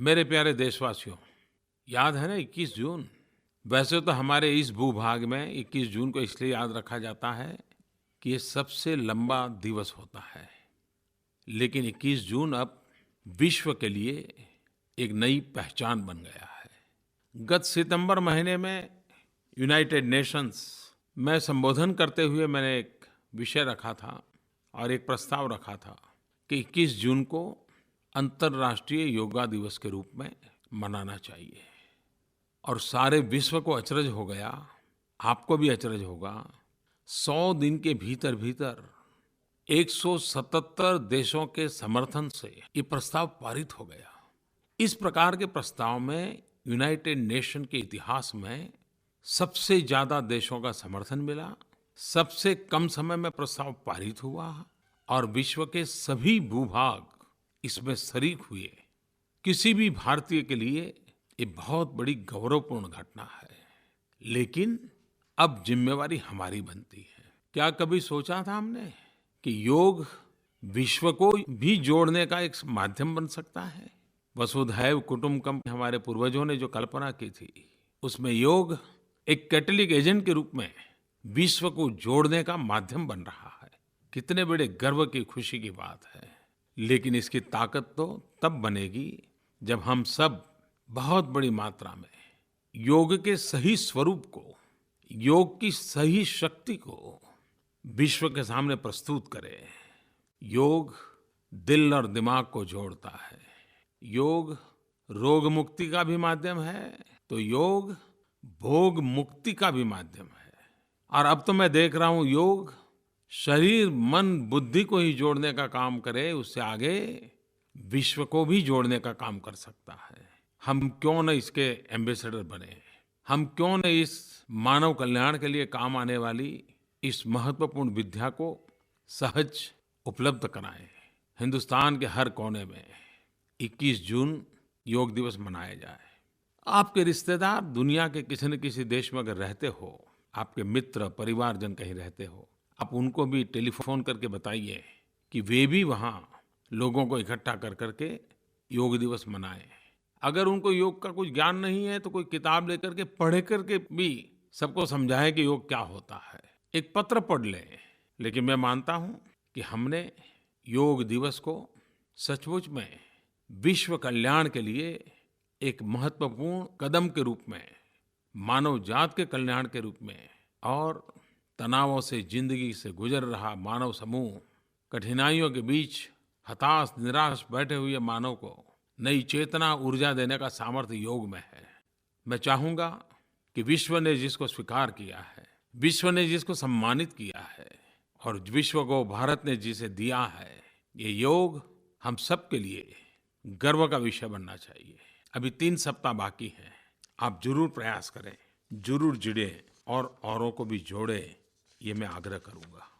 मेरे प्यारे देशवासियों, याद है ना 21 जून? वैसे तो हमारे इस भूभाग में 21 जून को इसलिए याद रखा जाता है कि ये सबसे लंबा दिवस होता है। लेकिन 21 जून अब विश्व के लिए एक नई पहचान बन गया है। गत सितंबर महीने में यूनाइटेड नेशंस में संबोधन करते हुए मैंने एक विषय रखा था और एक प्रस्ताव रखा था कि 21 जून को अंतर्राष्ट्रीय योगा दिवस के रूप में मनाना चाहिए। और सारे विश्व को अचरज हो गया, आपको भी अचरज होगा। 100 दिन के भीतर-भीतर 177 देशों के समर्थन से ये प्रस्ताव पारित हो गया। इस प्रकार के प्रस्ताव में यूनाइटेड नेशन के इतिहास में सबसे ज़्यादा देशों का समर्थन मिला, सबसे कम समय में प्रस्ताव पारित हुआ और विश्व के सभी भूभाग इसमें शरीक हुए। किसी भी भारतीय के लिए ये बहुत बड़ी गौरवपूर्ण घटना है। लेकिन अब जिम्मेवारी हमारी बनती है। क्या कभी सोचा था हमने कि योग विश्व को भी जोड़ने का एक माध्यम बन सकता है? वसुधैव कुटुंबकम हमारे पूर्वजों ने जो कल्पना की थी, उसमें योग एक कैटलिक एजेंट के रूप में विश्व को जोड़ने का माध्यम बन रहा है। कितने बड़े गर्व की, खुशी की बात है। लेकिन इसकी ताकत तो तब बनेगी जब हम सब बहुत बड़ी मात्रा में योग के सही स्वरूप को, योग की सही शक्ति को विश्व के सामने प्रस्तुत करें। योग दिल और दिमाग को जोड़ता है। योग रोग मुक्ति का भी माध्यम है, तो योग भोग मुक्ति का भी माध्यम है। और अब तो मैं देख रहा हूं योग शरीर, मन, बुद्धि को ही जोड़ने का काम करे, उससे आगे विश्व को भी जोड़ने का काम कर सकता है। हम क्यों न इसके एम्बेसडर बने? हम क्यों न इस मानव कल्याण के लिए काम आने वाली इस महत्वपूर्ण विद्या को सहज उपलब्ध कराएं? हिंदुस्तान के हर कोने में 21 जून योग दिवस मनाया जाए। आपके रिश्तेदार दुनिया के किसी न किसी देश में अगर रहते हो, आपके मित्र, परिवारजन कहीं रहते हो, आप उनको भी टेलीफोन करके बताइए कि वे भी वहाँ लोगों को इकट्ठा कर करके योग दिवस मनाएं। अगर उनको योग का कुछ ज्ञान नहीं है तो कोई किताब लेकर के पढ़ करके भी सबको समझाएं कि योग क्या होता है। एक पत्र पढ़ लें। लेकिन मैं मानता हूँ कि हमने योग दिवस को सचमुच में विश्व कल्याण के लिए एक महत्वपूर्ण कदम के रूप में, मानव जात के कल्याण के रूप में और तनावों से जिंदगी से गुजर रहा मानव समूह, कठिनाइयों के बीच हताश निराश बैठे हुए मानव को नई चेतना, ऊर्जा देने का सामर्थ्य योग में है। मैं चाहूँगा कि विश्व ने जिसको स्वीकार किया है, विश्व ने जिसको सम्मानित किया है और विश्व को भारत ने जिसे दिया है, ये योग हम सब के लिए गर्व का विषय बनना चाहिए। अभी 3 सप्ताह बाकी हैं। आप जरूर प्रयास करें, जरूर जुड़ें और औरों को भी जोड़ें, ये मैं आग्रह करूँगा।